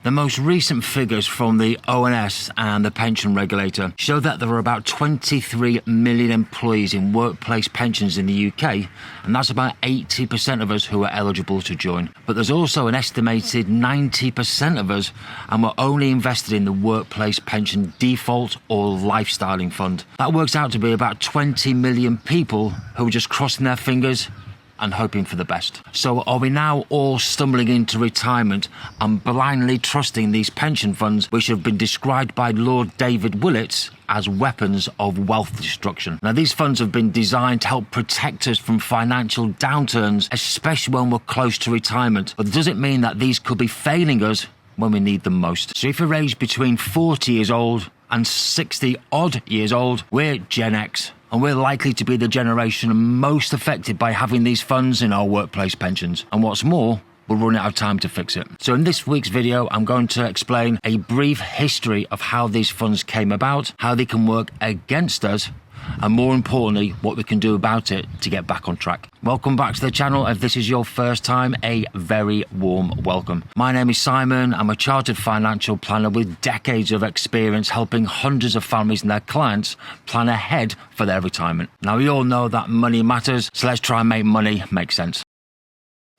The most recent figures from the ONS and the pension regulator show that there are about 23 million employees in workplace pensions in the UK, and that's about 80% of us who are eligible to join. But there's also an estimated 90% of us, and we're only invested in the workplace pension default or lifestyling fund. That works out to be about 20 million people who are just crossing their fingers and hoping for the best. So are we now all stumbling into retirement and blindly trusting these pension funds, which have been described by Lord David Willetts as weapons of wealth destruction? Now, these funds have been designed to help protect us from financial downturns, especially when we're close to retirement. But does it mean that these could be failing us when we need them most? So if you're aged between 40 years old and 60 odd years old, we're Gen X. And we're likely to be the generation most affected by having these funds in our workplace pensions. And what's more, we're running out of time to fix it. So in this week's video, I'm going to explain a brief history of how these funds came about, how they can work against us, and more importantly, what we can do about it to get back on track. Welcome back to the channel. If this is your first time, a very warm welcome. My name is Simon. I'm a chartered financial planner with decades of experience helping hundreds of families and their clients plan ahead for their retirement. Now, we all know that money matters, so let's try and make money make sense.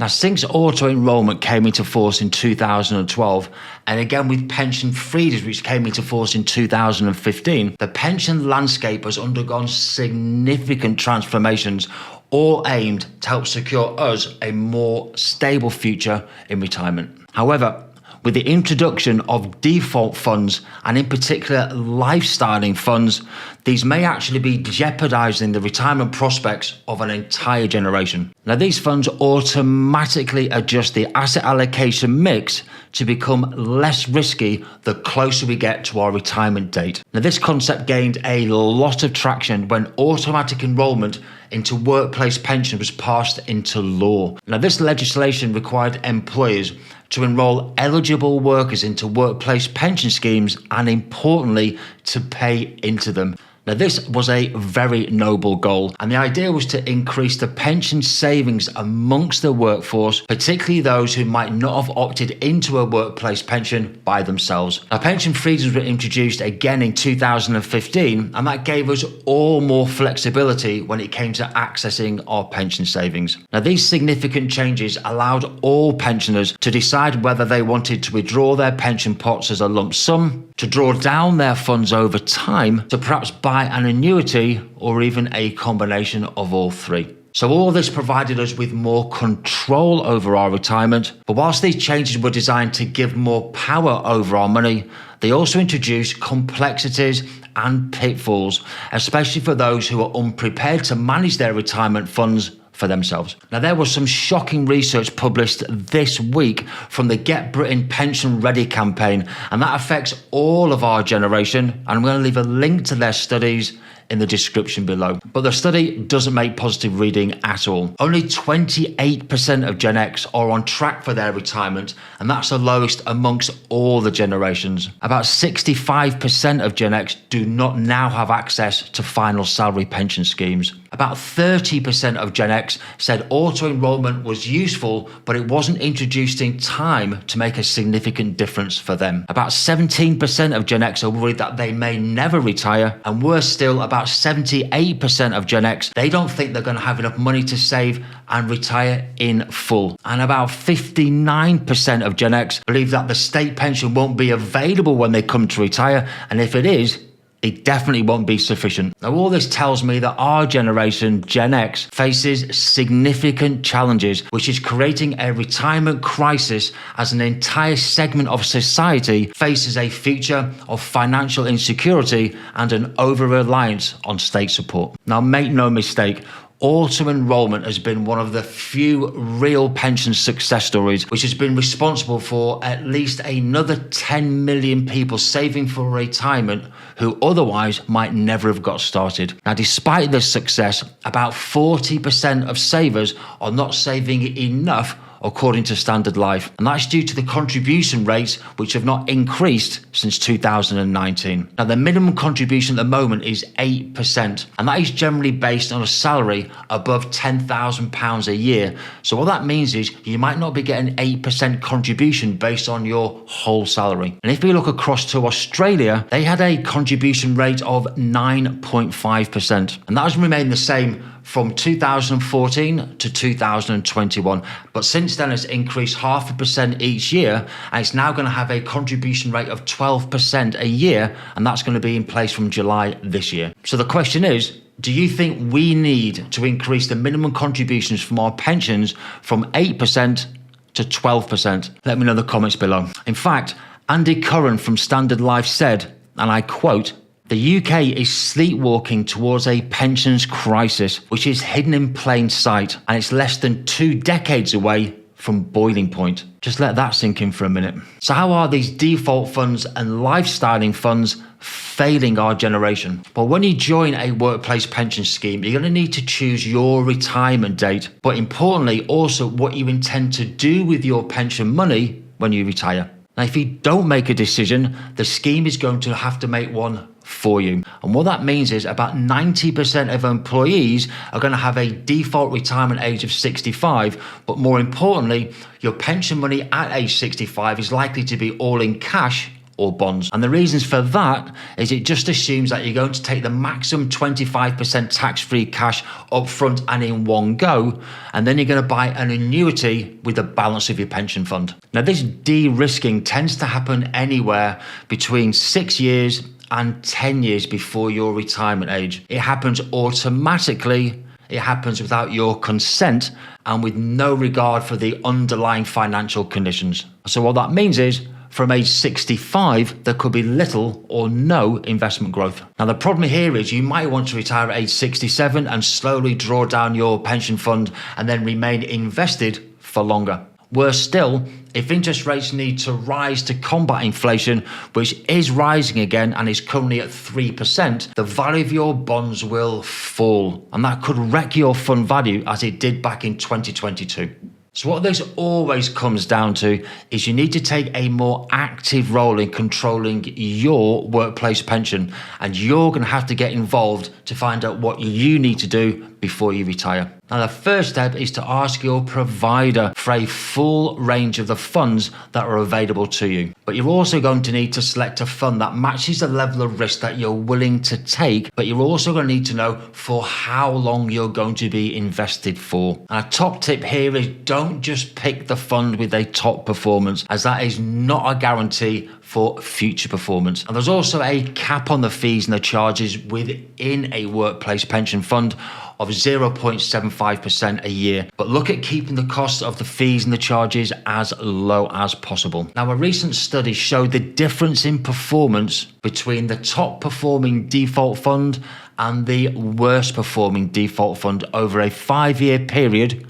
Now, since auto-enrolment came into force in 2012, and again with pension freezes, which came into force in 2015, the pension landscape has undergone significant transformations, all aimed to help secure us a more stable future in retirement. However, with the introduction of default funds, and in particular lifestyling funds, these may actually be jeopardizing the retirement prospects of an entire generation. Now, these funds automatically adjust the asset allocation mix to become less risky the closer we get to our retirement date. Now, this concept gained a lot of traction when automatic enrolment into workplace pension was passed into law. Now, this legislation required employers to enrol eligible workers into workplace pension schemes and, importantly, to pay into them. Now, this was a very noble goal, and the idea was to increase the pension savings amongst the workforce, particularly those who might not have opted into a workplace pension by themselves. Now, pension freezes were introduced again in 2015, and that gave us all more flexibility when it came to accessing our pension savings. Now, these significant changes allowed all pensioners to decide whether they wanted to withdraw their pension pots as a lump sum, to draw down their funds over time, to perhaps buy an annuity, or even a combination of all three. So all this provided us with more control over our retirement. But whilst these changes were designed to give more power over our money, they also introduced complexities and pitfalls, especially for those who are unprepared to manage their retirement funds for themselves. Now, there was some shocking research published this week from the Get Britain Pension Ready campaign, and that affects all of our generation, and I'm going to leave a link to their studies in the description below. But the study doesn't make positive reading at all. Only 28% of Gen X are on track for their retirement, and that's the lowest amongst all the generations. About 65% of Gen X do not now have access to final salary pension schemes. About 30% of Gen X said auto-enrolment was useful, but it wasn't introduced in time to make a significant difference for them. About 17% of Gen X are worried that they may never retire, and worse still, about 78% of Gen X, they don't think they're going to have enough money to save and retire in full. And about 59% of Gen X believe that the state pension won't be available when they come to retire, and if it is, it definitely won't be sufficient. Now, all this tells me that our generation, Gen X, faces significant challenges, which is creating a retirement crisis as an entire segment of society faces a future of financial insecurity and an over-reliance on state support. Now, make no mistake, auto-enrolment has been one of the few real pension success stories, which has been responsible for at least another 10 million people saving for retirement who otherwise might never have got started. Now, despite this success, about 40% of savers are not saving enough according to Standard Life. And that's due to the contribution rates, which have not increased since 2019. Now, the minimum contribution at the moment is 8%, and that is generally based on a salary above £10,000 a year. So what that means is you might not be getting 8% contribution based on your whole salary. And if we look across to Australia, they had a contribution rate of 9.5%, and that has remained the same from 2014 to 2021. But since then, it's increased 0.5% each year, and it's now going to have a contribution rate of 12% a year, and that's going to be in place from July this year. So the question is, do you think we need to increase the minimum contributions from our pensions from 8% to 12%? Let me know in the comments below. In fact, Andy Curran from Standard Life said, and I quote, "The UK is sleepwalking towards a pensions crisis, which is hidden in plain sight, and it's less than 2 decades away from boiling point." Just let that sink in for a minute. So how are these default funds and lifestyling funds failing our generation? Well, when you join a workplace pension scheme, you're going to need to choose your retirement date, but importantly, also what you intend to do with your pension money when you retire. Now, if you don't make a decision, the scheme is going to have to make one for you. And what that means is about 90% of employees are going to have a default retirement age of 65. But more importantly, your pension money at age 65 is likely to be all in cash or bonds. And the reasons for that is it just assumes that you're going to take the maximum 25% tax-free cash up front and in one go, and then you're going to buy an annuity with the balance of your pension fund. Now, this de-risking tends to happen anywhere between 6 years and 10 years before your retirement age. It happens automatically, it happens without your consent, and with no regard for the underlying financial conditions. So what that means is, from age 65, there could be little or no investment growth. Now, the problem here is you might want to retire at age 67 and slowly draw down your pension fund and then remain invested for longer. Worse still, if interest rates need to rise to combat inflation, which is rising again and is currently at 3%, the value of your bonds will fall, and that could wreck your fund value as it did back in 2022. So what this always comes down to is you need to take a more active role in controlling your workplace pension, and you're going to have to get involved to find out what you need to do before you retire. Now, the first step is to ask your provider for a full range of the funds that are available to you. But you're also going to need to select a fund that matches the level of risk that you're willing to take, but you're also going to need to know for how long you're going to be invested for. And a top tip here is don't just pick the fund with a top performance, as that is not a guarantee for future performance. And there's also a cap on the fees and the charges within a workplace pension fund of 0.75% a year. But look at keeping the cost of the fees and the charges as low as possible. Now, a recent study showed the difference in performance between the top performing default fund and the worst performing default fund over a 5-year period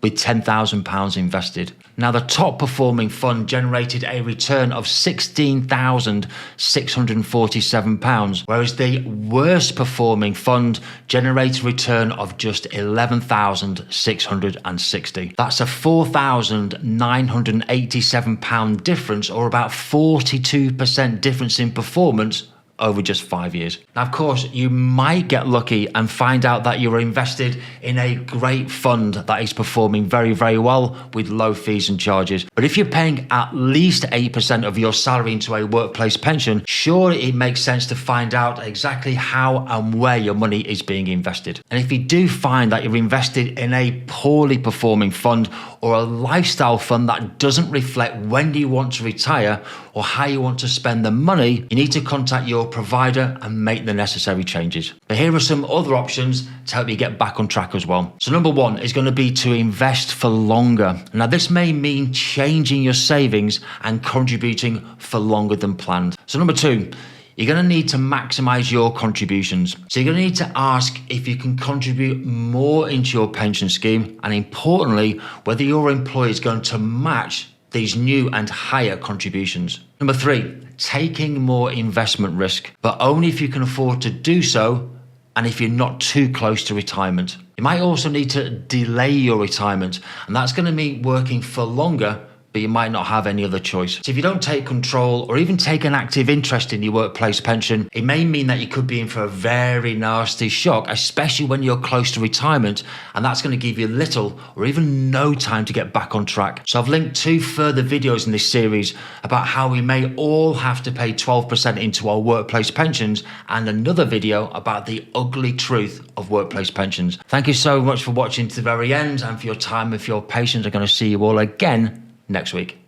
with £10,000 invested. Now, the top performing fund generated a return of £16,647, whereas the worst performing fund generated a return of just £11,660. That's a £4,987 difference, or about 42% difference in performance over just 5 years. Now, of course, you might get lucky and find out that you're invested in a great fund that is performing very, very well with low fees and charges. But if you're paying at least 8% of your salary into a workplace pension, surely it makes sense to find out exactly how and where your money is being invested. And if you do find that you're invested in a poorly performing fund or a lifestyle fund that doesn't reflect when you want to retire or how you want to spend the money, you need to contact your provider and make the necessary changes. But here are some other options to help you get back on track as well. So number one is going to be to invest for longer. Now, this may mean changing your savings and contributing for longer than planned. So number two, you're going to need to maximize your contributions. So you're going to need to ask if you can contribute more into your pension scheme, and importantly, whether your employer is going to match these new and higher contributions. Number three, taking more investment risk, but only if you can afford to do so and if you're not too close to retirement. You might also need to delay your retirement, and that's going to mean working for longer, but you might not have any other choice. So if you don't take control or even take an active interest in your workplace pension, it may mean that you could be in for a very nasty shock, especially when you're close to retirement, and that's going to give you little or even no time to get back on track. So I've linked 2 further videos in this series about how we may all have to pay 12% into our workplace pensions, and another video about the ugly truth of workplace pensions. Thank you so much for watching to the very end and for your time and for your patience. I'm going to see you all again next week.